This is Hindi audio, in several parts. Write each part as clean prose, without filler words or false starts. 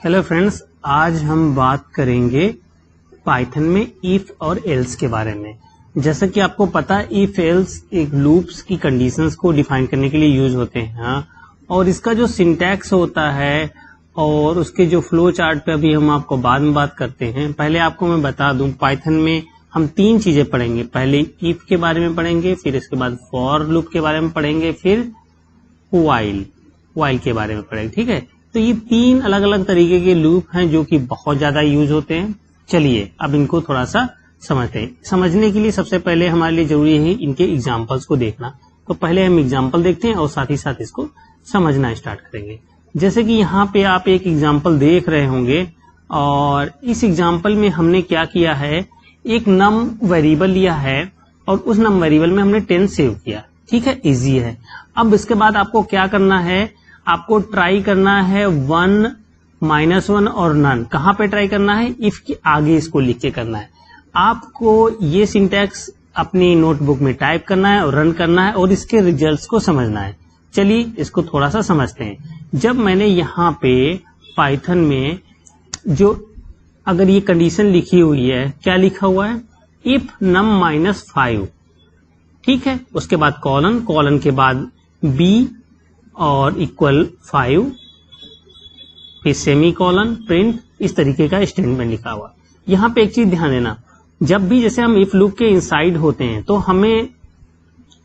हेलो फ्रेंड्स, आज हम बात करेंगे पाइथन में इफ और एल्स के बारे में। जैसा कि आपको पता है, इफ एल्स एक लूप्स की कंडीशंस को डिफाइन करने के लिए यूज होते हैं और इसका जो सिंटैक्स होता है और उसके जो फ्लो चार्ट पे अभी हम आपको बाद में बात करते हैं। पहले आपको मैं बता दूं, पाइथन में हम तीन चीजें पढ़ेंगे। पहले इफ के बारे में पढ़ेंगे, फिर इसके बाद फॉर लूप के बारे में पढ़ेंगे, फिर वाइल के बारे में पढ़ेंगे। ठीक है, तो ये तीन अलग अलग तरीके के लूप हैं जो कि बहुत ज्यादा यूज होते हैं। चलिए अब इनको थोड़ा सा समझते हैं। समझने के लिए सबसे पहले हमारे लिए जरूरी है इनके एग्जाम्पल्स को देखना। तो पहले हम एग्जाम्पल देखते हैं और साथ ही साथ इसको समझना स्टार्ट करेंगे। जैसे कि यहाँ पे आप एक एग्जाम्पल देख रहे होंगे और इस एग्जाम्पल में हमने क्या किया है, एक नम वेरिएबल लिया है और उस नम वेरिएबल में हमने 10 सेव किया। ठीक है, इजी है। अब इसके बाद आपको क्या करना है, आपको ट्राई करना है 1, -1 और नन। कहाँ पे ट्राई करना है, इफ के आगे इसको लिख के करना है। आपको ये सिंटैक्स अपनी नोटबुक में टाइप करना है और रन करना है और इसके रिजल्ट्स को समझना है। चलिए इसको थोड़ा सा समझते हैं। जब मैंने यहाँ पे पाइथन में जो अगर ये कंडीशन लिखी हुई है, क्या लिखा हुआ है, इफ num -5, ठीक है, उसके बाद कॉलन के बाद b और इक्वल 5, फिर सेमी कॉलन, प्रिंट, इस तरीके का स्टेटमेंट लिखा हुआ। यहाँ पे एक चीज ध्यान देना, जब भी जैसे हम इफ लूप के इनसाइड होते हैं तो हमें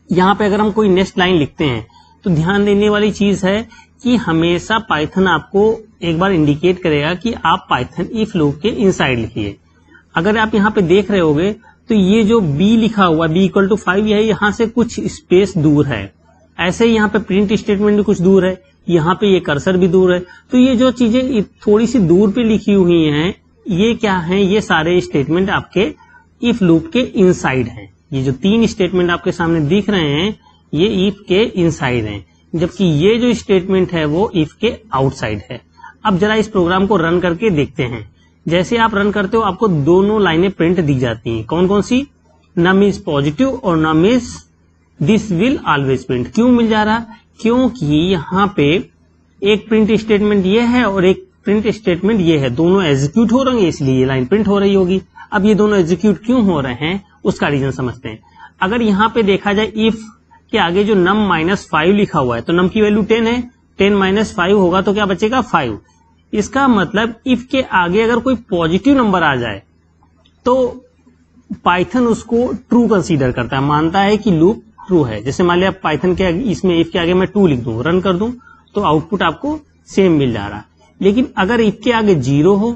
यहाँ पे अगर हम कोई नेक्स्ट लाइन लिखते हैं तो ध्यान देने वाली चीज है कि हमेशा पाइथन आपको एक बार इंडिकेट करेगा कि आप पाइथन इफ लूप के इनसाइड लिखिए। अगर आप यहाँ पे देख रहे होगे तो ये जो b लिखा हुआ b = 5 है, यहाँ से कुछ स्पेस दूर है। ऐसे ही यहाँ पे प्रिंट स्टेटमेंट भी कुछ दूर है, यहाँ पे ये कर्सर भी दूर है। तो ये जो चीजें थोड़ी सी दूर पे लिखी हुई हैं, ये क्या है, ये सारे स्टेटमेंट आपके इफ लूप के इनसाइड हैं। ये जो 3 स्टेटमेंट आपके सामने दिख रहे हैं, ये इफ के इनसाइड हैं, जबकि ये जो स्टेटमेंट है वो इफ के आउटसाइड है। अब जरा इस प्रोग्राम को रन करके देखते हैं। जैसे आप रन करते हो आपको दोनों लाइनें प्रिंट दी जाती हैं। कौन कौन सी, नम इज पॉजिटिव और num is this will always print. क्यों मिल जा रहा, क्योंकि यहाँ पे एक प्रिंट स्टेटमेंट ये है और एक प्रिंट स्टेटमेंट ये है, दोनों एग्जीक्यूट हो रहे हैं, इसलिए ये लाइन प्रिंट हो रही होगी। अब ये दोनों एग्जीक्यूट क्यों हो रहे हैं उसका रीजन समझते हैं। अगर यहाँ पे देखा जाए इफ के आगे जो num -5 लिखा हुआ है तो num की वैल्यू 10 है, 10 - 5 होगा तो क्या बचेगा, 5। इसका मतलब इफ के आगे अगर कोई पॉजिटिव नंबर आ जाए तो पाइथन उसको ट्रू कंसीडर करता है, मानता है कि लूप ट्रू है। जैसे मान लिया पाइथन के इसमें इफ के आगे मैं 2 लिख दूं, रन कर दूं, तो आउटपुट आपको सेम मिल जा रहा। लेकिन अगर इफ के आगे 0 हो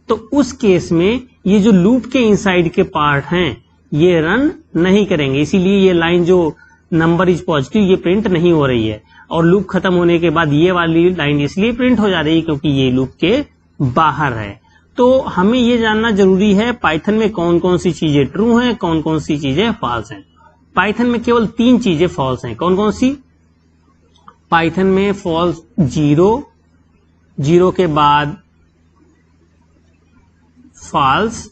तो उस केस में ये जो लूप के इनसाइड के पार्ट हैं ये रन नहीं करेंगे, इसीलिए ये लाइन जो नंबर इज पॉजिटिव ये प्रिंट नहीं हो रही है। और लूप खत्म होने के बाद ये वाली लाइन इसलिए प्रिंट हो जा रही है क्योंकि ये लूप के बाहर है। तो हमें ये जानना जरूरी है पाइथन में कौन कौन सी चीजें ट्रू हैं, कौन कौन सी चीजें फॉल्स हैं। पाइथन में केवल 3 चीजें फॉल्स हैं। कौन कौन सी, पाइथन में फॉल्स 0 के बाद फॉल्स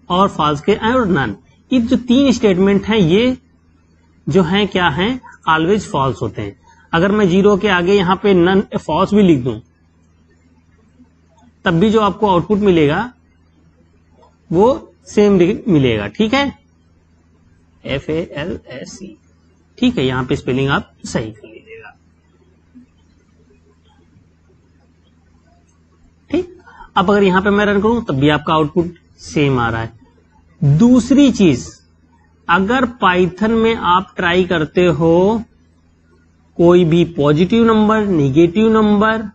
और फॉल्स के और नन। ये जो 3 स्टेटमेंट हैं ये जो हैं क्या हैं, ऑलवेज फॉल्स होते हैं। अगर मैं 0 के आगे यहाँ पे नन फॉल्स भी लिख दूं तब भी जो आपको आउटपुट मिलेगा वो सेम मिलेगा। ठीक है, FALSE, ठीक है, यहाँ पे स्पेलिंग आप सही कर लीजिएगा। ठीक, अब अगर यहाँ पे मैं रन करूं तब भी आपका आउटपुट सेम आ रहा है। दूसरी चीज, अगर पाइथन में आप ट्राई करते हो कोई भी पॉजिटिव नंबर, नेगेटिव नंबर,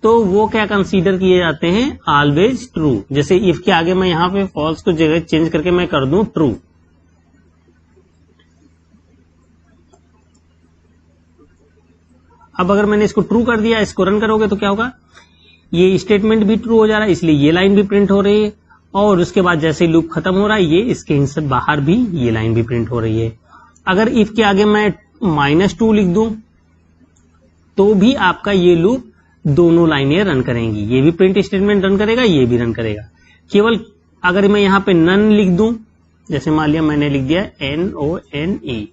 तो वो क्या कंसीडर किए जाते हैं, ऑलवेज ट्रू। जैसे इफ के आगे मैं यहाँ पे फॉल्स को जगह चेंज करके मैं कर दूं ट्रू, अब अगर मैंने इसको ट्रू कर दिया, इसको रन करोगे तो क्या होगा, ये स्टेटमेंट भी ट्रू हो जा रहा है, इसलिए ये लाइन भी प्रिंट हो रही है। और उसके बाद जैसे लूप खत्म हो रहा है, ये इसके इनसे बाहर भी ये लाइन भी प्रिंट हो रही है। अगर इफ के आगे मैं -2 लिख दूं तो भी आपका ये लूप दोनों लाइनें रन करेंगी, ये भी प्रिंट स्टेटमेंट रन करेगा, ये भी रन करेगा। केवल अगर मैं यहाँ पे नन लिख दूं, जैसे मान लिया मैंने लिख दिया NONE,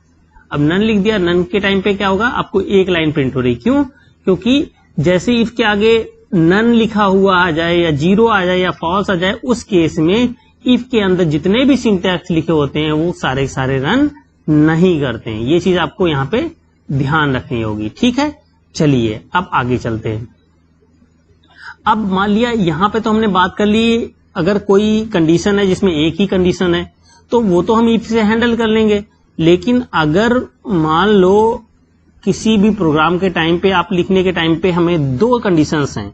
अब नन लिख दिया, नन के टाइम पे क्या होगा, आपको एक लाइन प्रिंट हो रही। क्यों, क्योंकि जैसे इफ के आगे नन लिखा हुआ आ जाए या जीरो आ जाए या फॉल्स आ जाए, उस केस में इफ के अंदर जितने भी सिंटैक्स लिखे होते हैं वो सारे सारे रन नहीं करते हैं। ये चीज आपको यहाँ पे ध्यान रखनी होगी, ठीक है। चलिए अब आगे चलते हैं। अब मान लिया यहाँ पे तो हमने बात कर ली, अगर कोई कंडीशन है जिसमें एक ही कंडीशन है तो वो तो हम इफ से हैंडल कर लेंगे। लेकिन अगर मान लो किसी भी प्रोग्राम के टाइम पे, आप लिखने के टाइम पे हमें दो कंडीशंस हैं,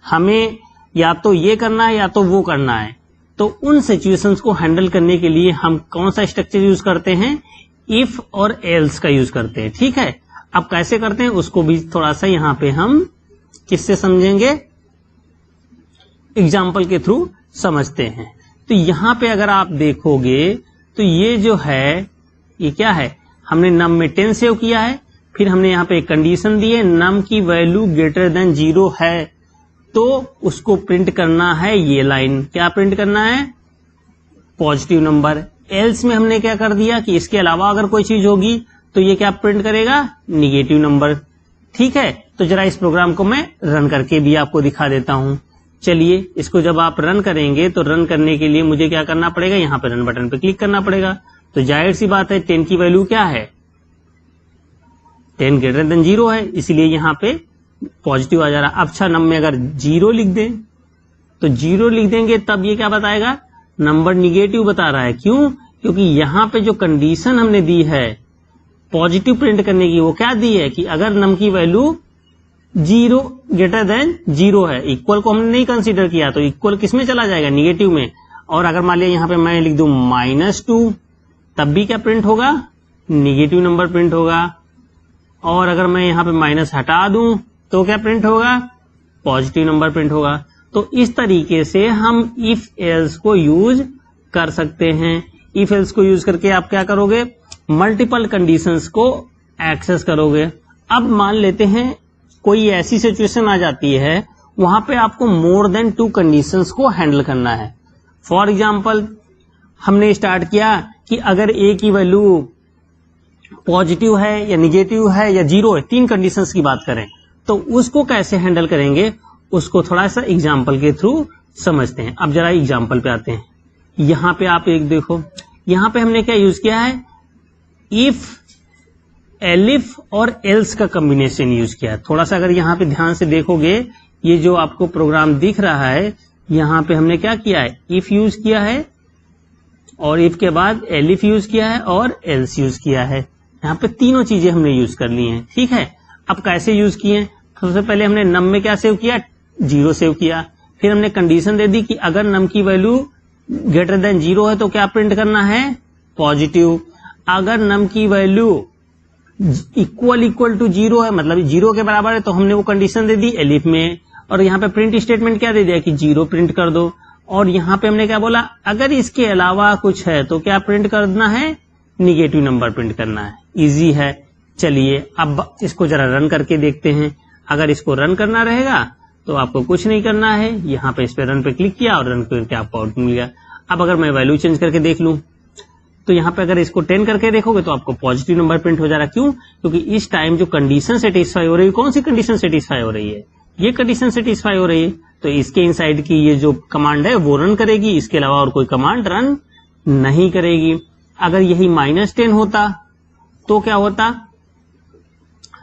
हमें या तो ये करना है या तो वो करना है, तो उन सिचुएशंस को हैंडल करने के लिए हम कौन सा स्ट्रक्चर यूज करते हैं? इफ और एल्स का यूज करते हैं, ठीक है। अब कैसे करते हैं उसको भी थोड़ा सा यहाँ पे हम किससे समझेंगे, एग्जाम्पल के थ्रू समझते हैं। तो यहाँ पे अगर आप देखोगे तो ये जो है ये क्या है, हमने नम में 10 सेव किया है, फिर हमने यहाँ पे एक कंडीशन दी है नम की वैल्यू ग्रेटर देन 0 है, तो उसको प्रिंट करना है ये लाइन। क्या प्रिंट करना है? Positive number. एल्स में हमने क्या कर दिया कि इसके अलावा अगर कोई चीज होगी तो ये क्या प्रिंट करेगा? निगेटिव नंबर, ठीक है। तो जरा इस प्रोग्राम को मैं रन करके भी आपको दिखा देता हूं। चलिए, इसको जब आप रन करेंगे तो रन करने के लिए मुझे क्या करना पड़ेगा? यहाँ पे रन बटन पे क्लिक करना पड़ेगा। तो जाहिर सी बात है 10 की वैल्यू क्या है? 10 ग्रेटर देन 0 है, इसलिए यहाँ पे पॉजिटिव आ जा रहा। अब अच्छा, नम में अगर 0 लिख दें तो 0 लिख देंगे तब ये क्या बताएगा? नंबर निगेटिव बता रहा है। क्यों? क्योंकि यहाँ पे जो कंडीशन हमने दी है पॉजिटिव प्रिंट करने की, वो क्या दी है कि अगर नम की वैल्यू 0 ग्रेटर देन 0 है, इक्वल को हमने नहीं कंसीडर किया, तो इक्वल किस में चला जाएगा? निगेटिव में। और अगर मान लिया यहाँ पे मैं लिख दूं -2, तब भी क्या प्रिंट होगा? निगेटिव नंबर प्रिंट होगा। और अगर मैं यहाँ पे माइनस हटा दूं तो क्या प्रिंट होगा? पॉजिटिव नंबर प्रिंट होगा। तो इस तरीके से हम इफ एल्स को यूज कर सकते हैं। इफ एल्स को यूज करके आप क्या करोगे? मल्टीपल कंडीशंस को एक्सेस करोगे। अब मान लेते हैं कोई ऐसी सिचुएशन आ जाती है वहां पे आपको मोर देन 2 कंडीशंस को हैंडल करना है। फॉर एग्जाम्पल, हमने स्टार्ट किया कि अगर ए की वैल्यू पॉजिटिव है या निगेटिव है या 0 है, 3 कंडीशंस की बात करें, तो उसको कैसे हैंडल करेंगे उसको थोड़ा सा एग्जाम्पल के थ्रू समझते हैं। अब जरा एग्जाम्पल पे आते हैं। यहां पे आप एक देखो, यहां पे हमने क्या यूज किया है? इफ, एलिफ और एल्स का कॉम्बिनेशन यूज किया है। थोड़ा सा अगर यहाँ पे ध्यान से देखोगे, ये जो आपको प्रोग्राम दिख रहा है, यहाँ पे हमने क्या किया है? इफ यूज किया है, और इफ के बाद एलिफ यूज किया है और एल्स यूज किया है। यहाँ पे तीनों चीजें हमने यूज कर ली हैं, ठीक है। अब कैसे यूज किए? सबसे पहले हमने नम में क्या सेव किया? 0 सेव किया। फिर हमने कंडीशन दे दी कि अगर नम की वैल्यू ग्रेटर देन 0 है तो क्या प्रिंट करना है? पॉजिटिव। अगर नम की वैल्यू इक्वल टू 0 है, मतलब 0 के बराबर है, तो हमने वो कंडीशन दे दी एलिफ में। और यहाँ पे प्रिंट स्टेटमेंट क्या दे दिया कि 0 प्रिंट कर दो। और यहाँ पे हमने क्या बोला? अगर इसके अलावा कुछ है तो क्या प्रिंट करना है? निगेटिव नंबर प्रिंट करना है। इजी है। चलिए अब इसको जरा रन करके देखते हैं। अगर इसको रन करना रहेगा तो आपको कुछ नहीं करना है, यहाँ पे इस पे रन पे क्लिक किया और रन करके आपको आउटपुट मिल गया। अब अगर मैं वैल्यू चेंज करके देख लूं तो यहाँ पे अगर इसको 10 करके देखोगे तो आपको पॉजिटिव नंबर प्रिंट हो जा रहा है। क्यों? क्योंकि इस टाइम जो कंडीशन सेटिस्फाई हो रही है, कौन सी कंडीशन सेटिस्फाई हो रही है? ये कंडीशन सेटिस्फाई हो रही है, तो इसके इनसाइड की ये जो कमांड है वो रन करेगी, इसके अलावा और कोई कमांड रन नहीं करेगी। अगर यही -10 होता तो क्या होता?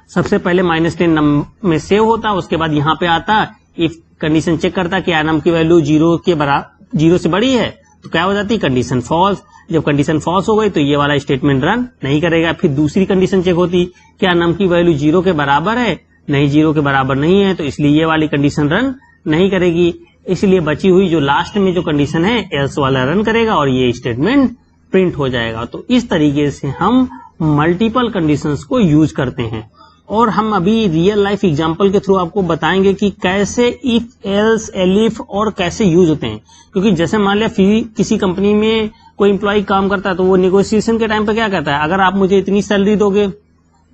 सबसे पहले -10 नम में सेव होता, उसके बाद यहाँ पे आता, इफ कंडीशन चेक करता कि नम की वैल्यू 0 से बड़ी है तो क्या हो जाती? Condition false. जब कंडीशन फॉल्स हो गई तो ये वाला स्टेटमेंट रन नहीं करेगा। फिर दूसरी कंडीशन चेक होती, क्या नम की वैल्यू 0 के बराबर है? नहीं, 0 के बराबर नहीं है, तो इसलिए ये वाली कंडीशन रन नहीं करेगी। इसलिए बची हुई जो लास्ट में जो कंडीशन है एल्स वाला रन करेगा और ये स्टेटमेंट प्रिंट हो जाएगा। तो इस तरीके से हम मल्टीपल कंडीशंस को यूज करते हैं। और हम अभी रियल लाइफ एग्जांपल के थ्रू आपको बताएंगे कि कैसे इफ, एल्स, एलिफ और कैसे यूज होते हैं। क्योंकि जैसे मान लिया किसी कंपनी में कोई एम्प्लॉय काम करता है तो वो नेगोशिएशन के टाइम पे क्या कहता है? अगर आप मुझे इतनी सैलरी दोगे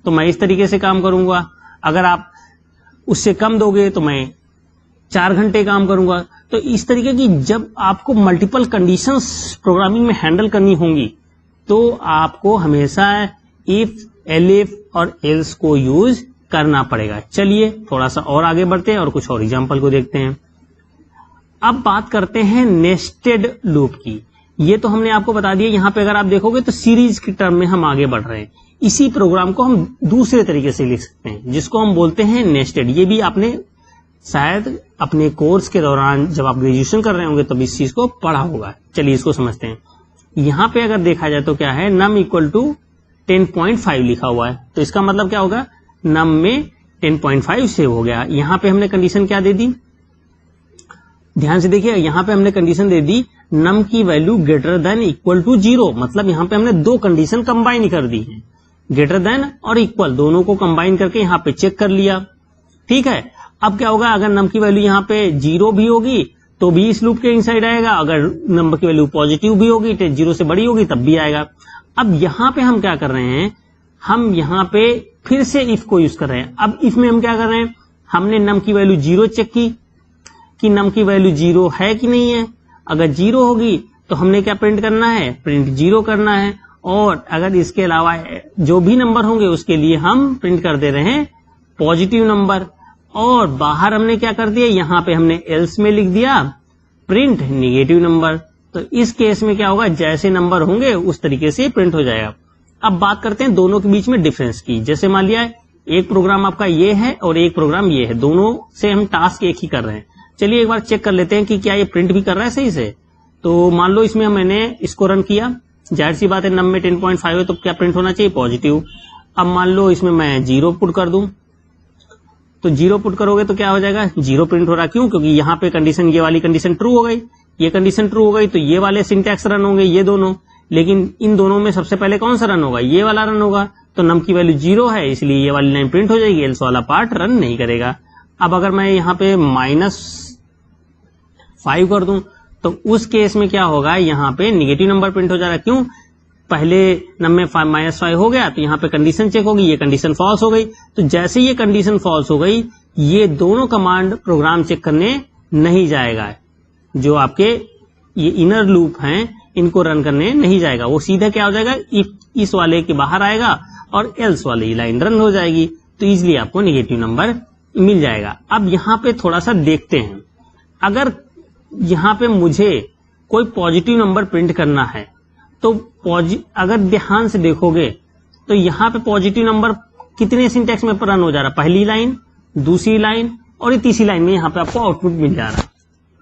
तो मैं इस तरीके से काम करूंगा, अगर आप उससे कम दोगे तो मैं 4 घंटे काम करूंगा। तो इस तरीके की जब आपको मल्टीपल कंडीशंस प्रोग्रामिंग में हैंडल करनी होंगी तो आपको हमेशा इफ, एलिफ और एल्स को यूज करना पड़ेगा। चलिए थोड़ा सा और आगे बढ़ते हैं और कुछ और एग्जाम्पल को देखते हैं। अब बात करते हैं नेस्टेड लूप की। ये तो हमने आपको बता दिया, यहाँ पे अगर आप देखोगे तो सीरीज की टर्म में हम आगे बढ़ रहे हैं। इसी प्रोग्राम को हम दूसरे तरीके से लिख सकते हैं जिसको हम बोलते हैं नेस्टेड। ये भी आपने शायद अपने कोर्स के दौरान जब आप ग्रेजुएशन कर रहे होंगे तब इस चीज को पढ़ा होगा। चलिए इसको समझते हैं। यहाँ पे अगर देखा जाए तो क्या है, नम इक्वल टू 10.5 लिखा हुआ है, तो इसका मतलब क्या होगा, नम में 10.5 सेव हो गया। यहाँ पे हमने कंडीशन क्या दे दी, ध्यान से देखिए, यहाँ पे हमने कंडीशन दे दी नम की value greater than equal to 0। मतलब यहाँ पे हमने दो कंडीशन कंबाइन कर दी है, ग्रेटर देन और इक्वल दोनों को कंबाइन करके यहाँ पे चेक कर लिया। ठीक है, अब क्या होगा, अगर नम की वैल्यू यहाँ पे 0 भी होगी तो भी इस लूप के इनसाइड आएगा, अगर नंबर की वैल्यू पॉजिटिव भी होगी, 0 से बड़ी होगी तब भी आएगा। अब यहाँ पे हम क्या कर रहे हैं, हम यहाँ पे फिर से इफ को यूज कर रहे हैं। अब इफ में हम क्या कर रहे हैं, हमने नम की वैल्यू 0 चेक की कि नम की वैल्यू 0 है कि नहीं है। अगर 0 होगी तो हमने क्या प्रिंट करना है, प्रिंट 0 करना है। और अगर इसके अलावा जो भी नंबर होंगे उसके लिए हम प्रिंट कर दे रहे हैं पॉजिटिव नंबर। और बाहर हमने क्या कर दिया, यहाँ पे हमने एल्स में लिख दिया प्रिंट नेगेटिव नंबर। तो इस केस में क्या होगा, जैसे नंबर होंगे उस तरीके से प्रिंट हो जाएगा। अब बात करते हैं दोनों के बीच में डिफरेंस की। जैसे मान लिया एक प्रोग्राम आपका ये है और एक प्रोग्राम ये है, दोनों से हम टास्क एक ही कर रहे हैं। चलिए एक बार चेक कर लेते हैं कि क्या ये प्रिंट भी कर रहा है सही से। तो मान लो इसमें मैंने इसको रन किया, जाहिर सी बात है नम में 10.5 है तो क्या प्रिंट होना चाहिए, पॉजिटिव। अब मान लो इसमें मैं 0 पुट कर दूं, तो 0 पुट करोगे तो क्या हो जाएगा, 0 प्रिंट हो रहा। क्यों, क्योंकि यहाँ पे कंडीशन, ये वाली कंडीशन ट्रू हो गई, ये कंडीशन ट्रू हो गई, तो ये वाले सिंटैक्स रन होंगे ये दोनों। लेकिन इन दोनों में सबसे पहले कौन सा रन होगा, ये वाला रन होगा। तो नम की वैल्यू 0 है इसलिए ये वाली लाइन प्रिंट हो जाएगी, एल्स वाला पार्ट रन नहीं करेगा। अब अगर मैं यहाँ पे -5 कर दूं तो उस केस में क्या होगा, यहाँ पे निगेटिव नंबर प्रिंट हो जा रहा है। क्यों, पहले नम में -5 हो गया तो यहाँ पे कंडीशन चेक होगी, ये कंडीशन फॉल्स हो गई। तो जैसे ये कंडीशन फॉल्स हो गई, ये दोनों कमांड प्रोग्राम चेक करने नहीं जाएगा। जो आपके ये इनर लूप हैं इनको रन करने नहीं जाएगा, वो सीधा क्या हो जाएगा, इस वाले के बाहर आएगा और एल्स वाली लाइन रन हो जाएगी। तो इसलिए आपको निगेटिव नंबर मिल जाएगा। अब यहाँ पे थोड़ा सा देखते हैं, अगर यहाँ पे मुझे कोई पॉजिटिव नंबर प्रिंट करना है तो अगर ध्यान से देखोगे तो यहाँ पे पॉजिटिव नंबर कितने सिंटैक्स में रन हो जा रहा है, पहली लाइन, दूसरी लाइन और तीसरी लाइन में यहाँ पे आपको आउटपुट मिल जा रहा है।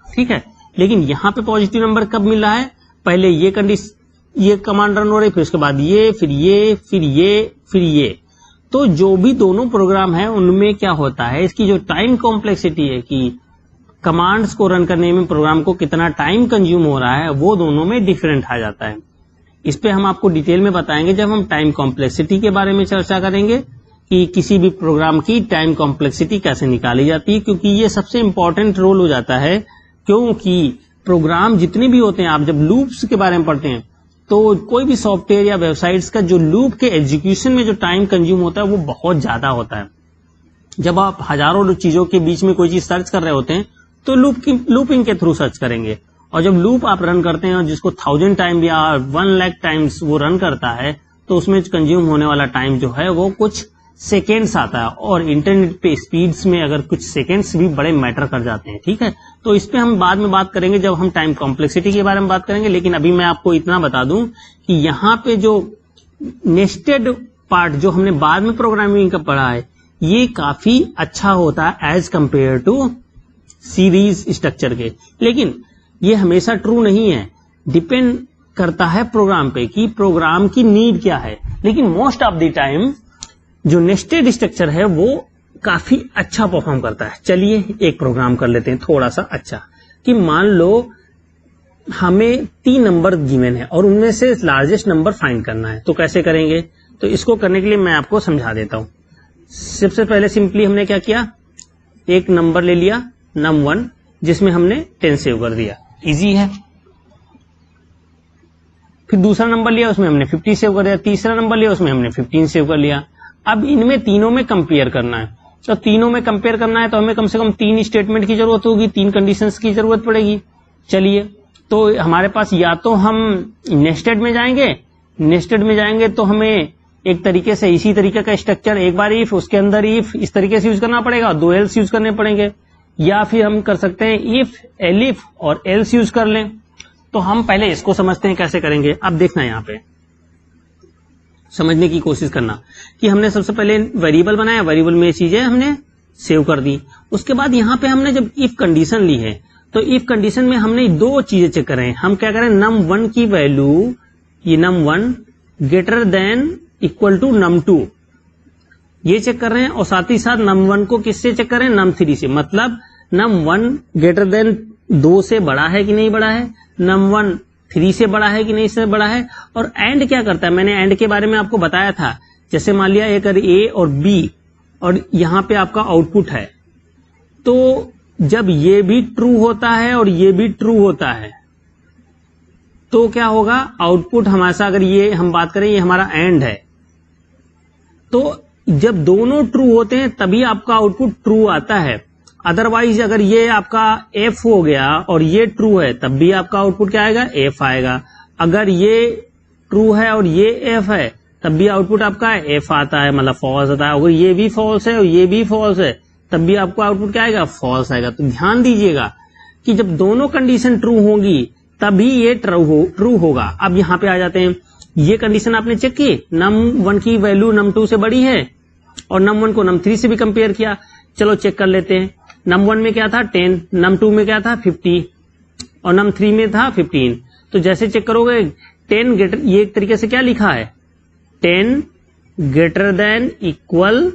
ठीक है, लेकिन यहाँ पे पॉजिटिव नंबर कब मिल रहा है, पहले ये ये कमांड रन हो रही, फिर उसके बाद ये, फिर ये, फिर ये, फिर ये। तो जो भी दोनों प्रोग्राम है उनमें क्या होता है, इसकी जो टाइम कॉम्प्लेक्सिटी है कि कमांड्स को रन करने में प्रोग्राम को कितना टाइम कंज्यूम हो रहा है, वो दोनों में डिफरेंट आ जाता है। इस पे हम आपको डिटेल में बताएंगे जब हम टाइम कॉम्प्लेक्सिटी के बारे में चर्चा करेंगे कि किसी भी प्रोग्राम की टाइम कॉम्प्लेक्सिटी कैसे निकाली जाती है, क्योंकि ये सबसे इंपॉर्टेंट रोल हो जाता है। क्योंकि प्रोग्राम जितने भी होते हैं, आप जब लूप्स के बारे में पढ़ते हैं तो कोई भी सॉफ्टवेयर या वेबसाइट्स का जो लूप के एग्जीक्यूशन में जो टाइम कंज्यूम होता है वो बहुत ज्यादा होता है। जब आप हजारों चीजों के बीच में कोई चीज सर्च कर रहे होते हैं तो लूपिंग के थ्रू सर्च करेंगे, और जब लूप आप रन करते हैं जिसको 1000 टाइम या 1 लाख टाइम्स वो रन करता है तो उसमें कंज्यूम होने वाला टाइम जो है वो कुछ सेकेंड्स आता है। और इंटरनेट पे स्पीड्स में अगर कुछ सेकेंड्स भी बड़े मैटर कर जाते हैं। ठीक है, तो इस पे हम बाद में बात करेंगे जब हम टाइम कॉम्प्लेक्सिटी के बारे में बात करेंगे। लेकिन अभी मैं आपको इतना बता दूं कि यहाँ पे जो नेस्टेड पार्ट जो हमने बाद में प्रोग्रामिंग का पढ़ा है, ये काफी अच्छा होता है as compare to series structure के। लेकिन ये हमेशा ट्रू नहीं है, डिपेंड करता है प्रोग्राम पे कि प्रोग्राम की नीड क्या है। लेकिन मोस्ट ऑफ द टाइम जो नेस्टेड स्ट्रक्चर है वो काफी अच्छा परफॉर्म करता है। चलिए एक प्रोग्राम कर लेते हैं थोड़ा सा अच्छा, कि मान लो हमें 3 नंबर गिवन है और उनमें से लार्जेस्ट नंबर फाइंड करना है। तो कैसे करेंगे, तो इसको करने के लिए मैं आपको समझा देता हूं। सबसे पहले सिंपली हमने क्या किया, एक नंबर ले लिया num1 जिसमें हमने 10 सेव कर दिया, इजी है। फिर दूसरा नंबर लिया उसमें हमने 50 सेव कर दिया, तीसरा नंबर लिया उसमें हमने 15 सेव कर लिया। अब इनमें तीनों में कंपेयर करना है, तो तीनों में कंपेयर करना है तो हमें कम से कम 3 स्टेटमेंट की जरूरत होगी, 3 कंडीशंस की जरूरत पड़ेगी। चलिए, तो हमारे पास या तो हम नेस्टेड में जाएंगे, नेस्टेड में जाएंगे तो हमें एक तरीके से इसी तरीके का स्ट्रक्चर, एक बार इफ, उसके अंदर इफ, इस तरीके से यूज करना पड़ेगा, 2 एल्स यूज करने पड़ेंगे, या फिर हम कर सकते हैं इफ, एलिफ और एल्स यूज कर लें। तो हम पहले इसको समझते हैं कैसे करेंगे। अब देखना यहाँ पे समझने की कोशिश करना कि हमने सबसे पहले वेरिएबल बनाया, वेरिएबल में ये चीजें हमने सेव कर दी। उसके बाद यहाँ पे हमने जब इफ कंडीशन ली है तो इफ कंडीशन में हमने 2 चीजें चेक कर रहे हैं। हम क्या करें, num1 की वैल्यू, ये num1 greater than equal to num2 ये चेक कर रहे हैं, और साथ ही साथ num1 को किससे चेक कर रहे हैं, num3 से। मतलब num1 ग्रेटर देन 2 से बड़ा है कि नहीं बड़ा है, num1 3 से बड़ा है कि नहीं से बड़ा है। और एंड क्या करता है, मैंने एंड के बारे में आपको बताया था। जैसे मान लिया एक ए और बी और यहाँ पे आपका आउटपुट है, तो जब ये भी ट्रू होता है और ये भी ट्रू होता है तो क्या होगा, आउटपुट हमारा, अगर ये हम बात करें ये हमारा एंड है, तो जब दोनों ट्रू होते हैं तभी आपका आउटपुट ट्रू आता है। अदरवाइज अगर ये आपका एफ हो गया और ये ट्रू है तब भी आपका आउटपुट क्या आएगा, एफ आएगा। अगर ये ट्रू है और ये एफ है तब भी आउटपुट आपका एफ आता है, मतलब फॉल्स आता है। अगर ये भी फॉल्स है और ये भी फॉल्स है तब भी आपको आउटपुट क्या आएगा, फॉल्स आएगा। तो ध्यान दीजिएगा कि जब दोनों कंडीशन ट्रू होंगी तभी ये ट्रू होगा। अब यहाँ पे आ जाते हैं, ये कंडीशन आपने चेक की, num1 की वैल्यू num2 से बड़ी है और num1 को num3 से भी कंपेयर किया। चलो चेक कर लेते हैं, num1 में क्या था 10, num2 में क्या था 50 और num3 में था 15। तो जैसे चेक करोगे 10 ग्रेटर, ये एक तरीके से क्या लिखा है, 10 ग्रेटर देन इक्वल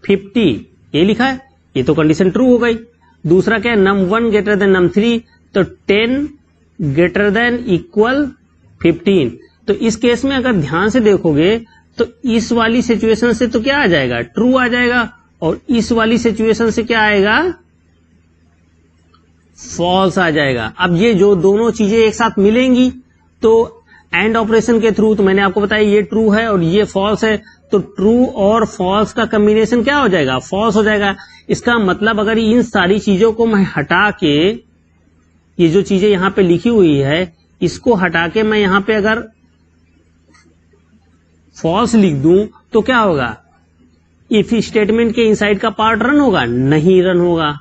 50 ये लिखा है, ये तो कंडीशन ट्रू हो गई। दूसरा क्या है, num1 ग्रेटर देन num3, तो 10 ग्रेटर देन इक्वल 15। तो इस केस में अगर ध्यान से देखोगे तो इस वाली सिचुएशन से तो क्या आ जाएगा, ट्रू आ जाएगा, और इस वाली सिचुएशन से क्या आएगा, फॉल्स आ जाएगा। अब ये जो दोनों चीजें एक साथ मिलेंगी तो एंड ऑपरेशन के थ्रू, तो मैंने आपको बताया ये ट्रू है और ये फॉल्स है, तो ट्रू और फॉल्स का कॉम्बिनेशन क्या हो जाएगा, फॉल्स हो जाएगा। इसका मतलब अगर इन सारी चीजों को मैं हटा के, ये जो चीजें यहां पे लिखी हुई है इसको हटा के मैं यहां पे अगर फॉल्स लिख दूं तो क्या होगा, इफ स्टेटमेंट के इनसाइड का पार्ट रन होगा, नहीं रन होगा।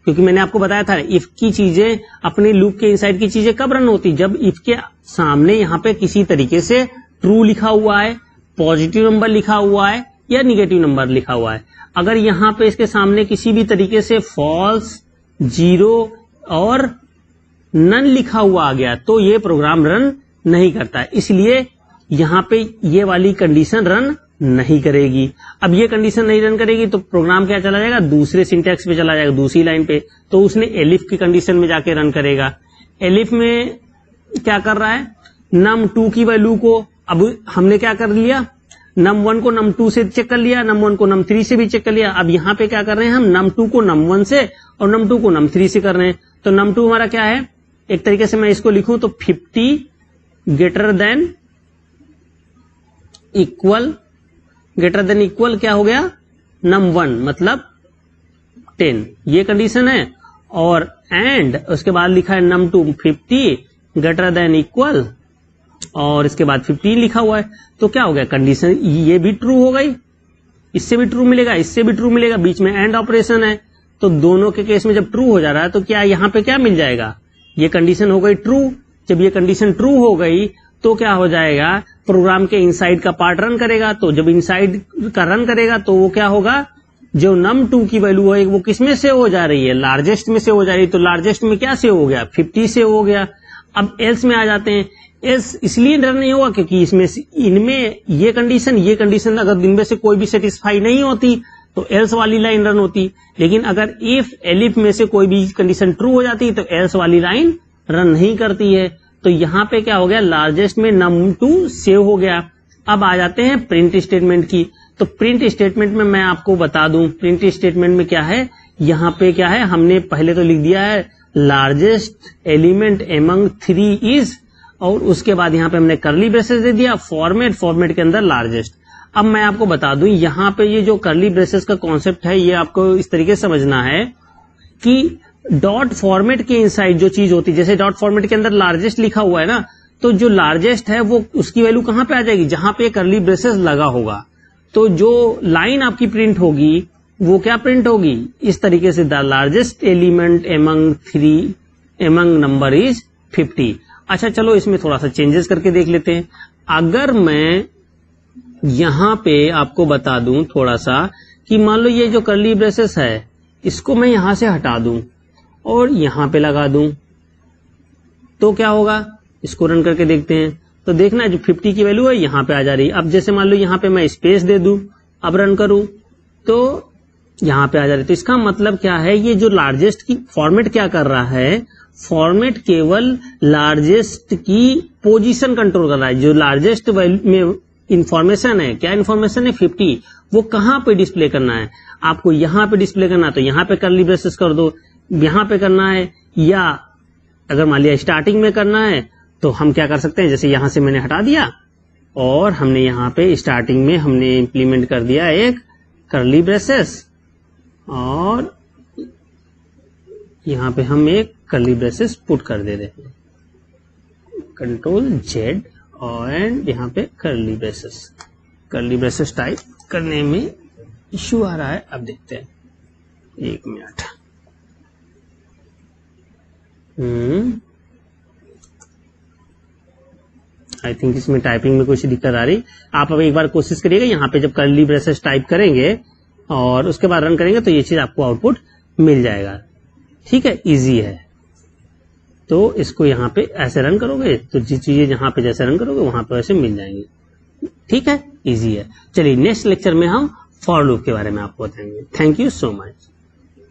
क्योंकि मैंने आपको बताया था इफ की चीजें, अपने लूप के इनसाइड की चीजें कब रन होती, जब इफ के सामने यहां पे किसी तरीके से ट्रू लिखा हुआ है, पॉजिटिव नंबर लिखा हुआ है या निगेटिव नंबर लिखा हुआ है। अगर यहां पे इसके सामने किसी भी तरीके से फॉल्स, 0 और नन लिखा हुआ आ गया तो ये प्रोग्राम रन नहीं करता। इसलिए यहां पे ये वाली कंडीशन रन नहीं करेगी। अब ये कंडीशन नहीं रन करेगी तो प्रोग्राम क्या चला जाएगा, दूसरे सिंटैक्स पे चला जाएगा, दूसरी लाइन पे। तो उसने एलिफ की कंडीशन में जाके रन करेगा। एलिफ में क्या कर रहा है, num2 की वैल्यू को, अब हमने क्या कर लिया, num1 को num2 से चेक कर लिया, num1 को num3 से भी चेक कर लिया। अब यहाँ पे क्या कर रहे हैं हम, num2 को num1 से और num2 को num3 से कर रहे हैं। तो num2 हमारा क्या है, एक तरीके से मैं इसको लिखूं तो 50 ग्रेटर देन इक्वल क्या हो गया, num1 मतलब 10, ये कंडीशन है। और एंड उसके बाद लिखा है num2 50 ग्रेटर देन इक्वल, और इसके बाद 15 लिखा हुआ है। तो क्या हो गया, कंडीशन ये भी ट्रू हो गई, इससे भी ट्रू मिलेगा, इससे भी ट्रू मिलेगा, बीच में एंड ऑपरेशन है। तो दोनों के केस में जब ट्रू हो जा रहा है तो क्या यहाँ पे क्या मिल जाएगा, ये कंडीशन हो गई ट्रू। जब ये कंडीशन ट्रू हो गई तो क्या हो जाएगा, प्रोग्राम के इनसाइड का पार्ट रन करेगा। तो जब इनसाइड का रन करेगा तो वो क्या होगा, जो num2 की वैल्यू है वो किस में से हो जा रही है, लार्जेस्ट में से हो जा रही है। तो लार्जेस्ट में क्या से हो गया, 50 से हो गया। अब एल्स में आ जाते हैं। एल्स इसलिए रन नहीं होगा क्योंकि इसमें इनमें ये कंडीशन अगर इनमें से कोई भी सेटिस्फाई नहीं होती तो एल्स वाली लाइन रन होती। लेकिन अगर इफ एलिफ में से कोई भी कंडीशन ट्रू हो जाती तो एल्स वाली लाइन रन नहीं करती है। तो यहाँ पे क्या हो गया, लार्जेस्ट में num2 सेव हो गया। अब आ जाते हैं प्रिंट स्टेटमेंट की। तो प्रिंट स्टेटमेंट में मैं आपको बता दूं, प्रिंट स्टेटमेंट में क्या है, यहाँ पे क्या है, हमने पहले तो लिख दिया है लार्जेस्ट एलिमेंट एमंग 3 इज, और उसके बाद यहाँ पे हमने करली ब्रेसेस दे दिया, फॉर्मेट के अंदर लार्जेस्ट। अब मैं आपको बता दूं, यहाँ पे ये जो करली ब्रेसेस का कॉन्सेप्ट है ये आपको इस तरीके से समझना है कि डॉट फॉर्मेट के इनसाइड जो चीज होती है, जैसे डॉट फॉर्मेट के अंदर लार्जेस्ट लिखा हुआ है ना, तो जो लार्जेस्ट है वो उसकी वैल्यू कहां पे आ जाएगी, जहां पे कर्ली ब्रेसेस लगा होगा। तो जो लाइन आपकी प्रिंट होगी वो क्या प्रिंट होगी, इस तरीके से, the largest element among number is 50। अच्छा चलो इसमें थोड़ा सा चेंजेस करके देख लेते हैं। अगर मैं यहां पे आपको बता दूं थोड़ा सा कि मान लो ये जो कर्ली ब्रेसेस है इसको मैं यहां से हटा दूं और यहां पे लगा दूं, तो क्या होगा, इसको रन करके देखते हैं। तो देखना जो 50 की वैल्यू है यहां पे आ जा रही है। अब जैसे मान लो यहां पे मैं स्पेस दे दूं, अब रन करूं तो यहां पे आ जा रही है। तो इसका मतलब क्या है, ये जो लार्जेस्ट की फॉर्मेट क्या कर रहा है, फॉर्मेट केवल लार्जेस्ट की पोजीशन कंट्रोल कर रहा है। जो लार्जेस्ट में इंफॉर्मेशन है, क्या इंफॉर्मेशन है, 50, वो कहां पे डिस्प्ले करना है, आपको यहां पे डिस्प्ले करना है तो यहां पे कर्ली ब्रेसेस कर दो, यहां पे करना है, या अगर मान लिया स्टार्टिंग में करना है तो हम क्या कर सकते हैं, जैसे यहां से मैंने हटा दिया और हमने यहां पे स्टार्टिंग में हमने इंप्लीमेंट कर दिया एक कर्ली ब्रेसेस, और यहां पे हम एक कर्ली ब्रेसेस पुट कर दे रहे हैं, कंट्रोल जेड, और यहां पे कर्ली ब्रेसेस टाइप करने में इश्यू आ रहा है। अब देखते हैं, एक मिनट। आई थिंक इसमें टाइपिंग में कुछ दिक्कत आ रही। आप अब एक बार कोशिश करिएगा, यहाँ पे जब कर्ली ब्रेसेस टाइप करेंगे और उसके बाद रन करेंगे तो ये चीज आपको आउटपुट मिल जाएगा। ठीक है, इजी है। तो इसको यहाँ पे ऐसे रन करोगे तो जी चीजें जहां पे जैसे रन करोगे वहां पे वैसे मिल जाएंगी। ठीक है, इजी है। चलिए नेक्स्ट लेक्चर में हम फॉर लूप के बारे में आपको बताएंगे। Thank you so much.